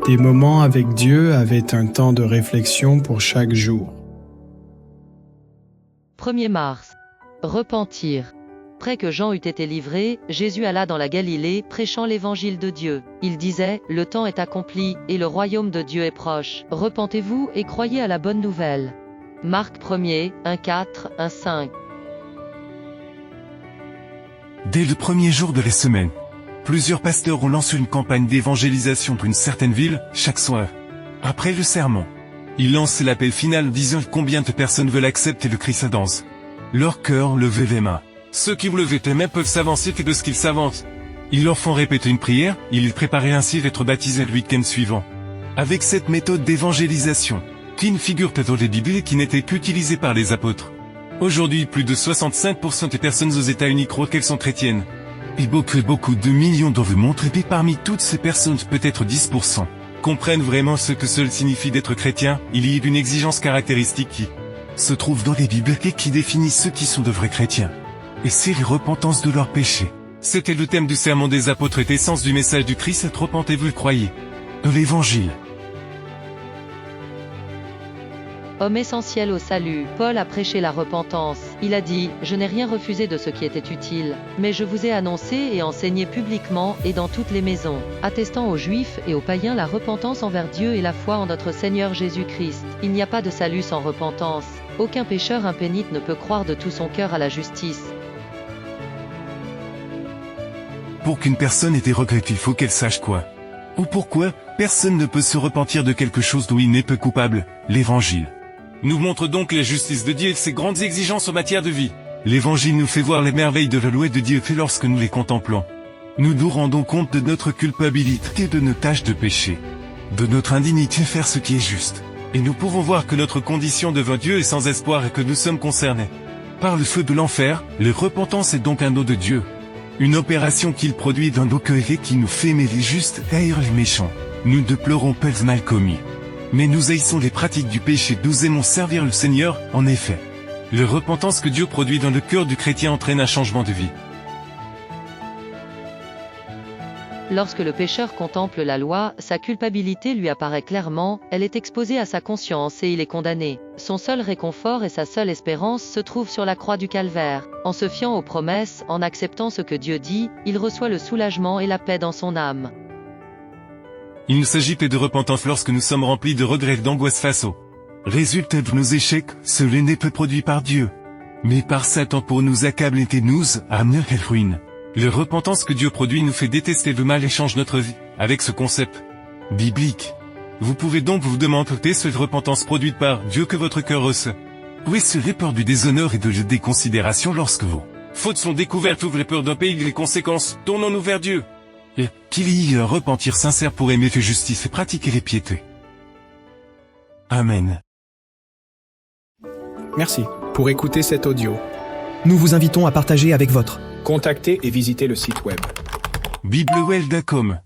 Des moments avec Dieu avaient un temps de réflexion pour chaque jour. 1er mars. Repentir. Après que Jean eut été livré, Jésus alla dans la Galilée, prêchant l'évangile de Dieu. Il disait, « Le temps est accompli, et le royaume de Dieu est proche. Repentez-vous et croyez à la bonne nouvelle. » Marc 1er, 1,4, 1,5. Dès le premier jour de la semaine, plusieurs pasteurs ont lancé une campagne d'évangélisation pour une certaine ville, chaque soir. Après le sermon, ils lancent l'appel final disant combien de personnes veulent accepter le Christ à danse. Leur cœur levait les mains. Ceux qui vous levez les mains peuvent s'avancer que de ce qu'ils s'avancent. Ils leur font répéter une prière, ils préparaient ainsi à être baptisés le week-end suivant. Avec cette méthode d'évangélisation, qui ne figure pas dans les Bibles qui n'était qu'utilisée par les apôtres. Aujourd'hui, plus de 65% des personnes aux États-Unis croient qu'elles sont chrétiennes. Et beaucoup de millions d'en veulent montrer, et parmi toutes ces personnes, peut-être 10%, comprennent vraiment ce que cela signifie d'être chrétien. Il y a une exigence caractéristique qui se trouve dans les Bibles et qui définit ceux qui sont de vrais chrétiens. Et c'est la repentance de leurs péchés. C'était le thème du sermon des apôtres et l'essence du message du Christ, repentez-vous et croyez. De l'Évangile. Homme essentiel au salut, Paul a prêché la repentance. Il a dit, « Je n'ai rien refusé de ce qui était utile, mais je vous ai annoncé et enseigné publiquement et dans toutes les maisons, attestant aux Juifs et aux païens la repentance envers Dieu et la foi en notre Seigneur Jésus-Christ. Il n'y a pas de salut sans repentance. Aucun pécheur impénite ne peut croire de tout son cœur à la justice. » Pour qu'une personne ait des regrets, il faut qu'elle sache quoi. Ou pourquoi, personne ne peut se repentir de quelque chose dont il n'est pas coupable, l'Évangile. Nous montre donc la justice de Dieu et ses grandes exigences en matière de vie. L'Évangile nous fait voir les merveilles de la loi de Dieu fait lorsque nous les contemplons. Nous nous rendons compte de notre culpabilité et de nos tâches de péché. De notre indignité à faire ce qui est juste. Et nous pouvons voir que notre condition devant Dieu est sans espoir et que nous sommes concernés par le feu de l'enfer. La repentance est donc un don de Dieu. Une opération qu'il produit dans nos cœurs et qui nous fait aimer les justes et haïr les méchants. Nous ne pleurons pas le mal commis. Mais nous haïssons les pratiques du péché, nous aimons servir le Seigneur, en effet. La repentance que Dieu produit dans le cœur du chrétien entraîne un changement de vie. Lorsque le pécheur contemple la loi, sa culpabilité lui apparaît clairement, elle est exposée à sa conscience et il est condamné. Son seul réconfort et sa seule espérance se trouvent sur la croix du calvaire. En se fiant aux promesses, en acceptant ce que Dieu dit, il reçoit le soulagement et la paix dans son âme. Il ne s'agit pas de repentance lorsque nous sommes remplis de regrets et d'angoisse face au résultat de nos échecs. Cela n'est pas produit par Dieu, mais par Satan pour nous accabler et nous amener à la ruine. La repentance que Dieu produit nous fait détester le mal et change notre vie. Avec ce concept biblique, vous pouvez donc vous demander cette repentance produite par Dieu que votre cœur reçoit. Où est ce peur du déshonneur et de la déconsidération lorsque vos fautes sont découvertes, ouvrez peur d'un pays et les conséquences, tournons-nous vers Dieu. Et qu'il y ait un repentir sincère pour aimer la justice et pratiquer les piétés. Amen. Merci pour écouter cet audio. Nous vous invitons à partager avec votre. Contactez et visitez le site web. biblewell.com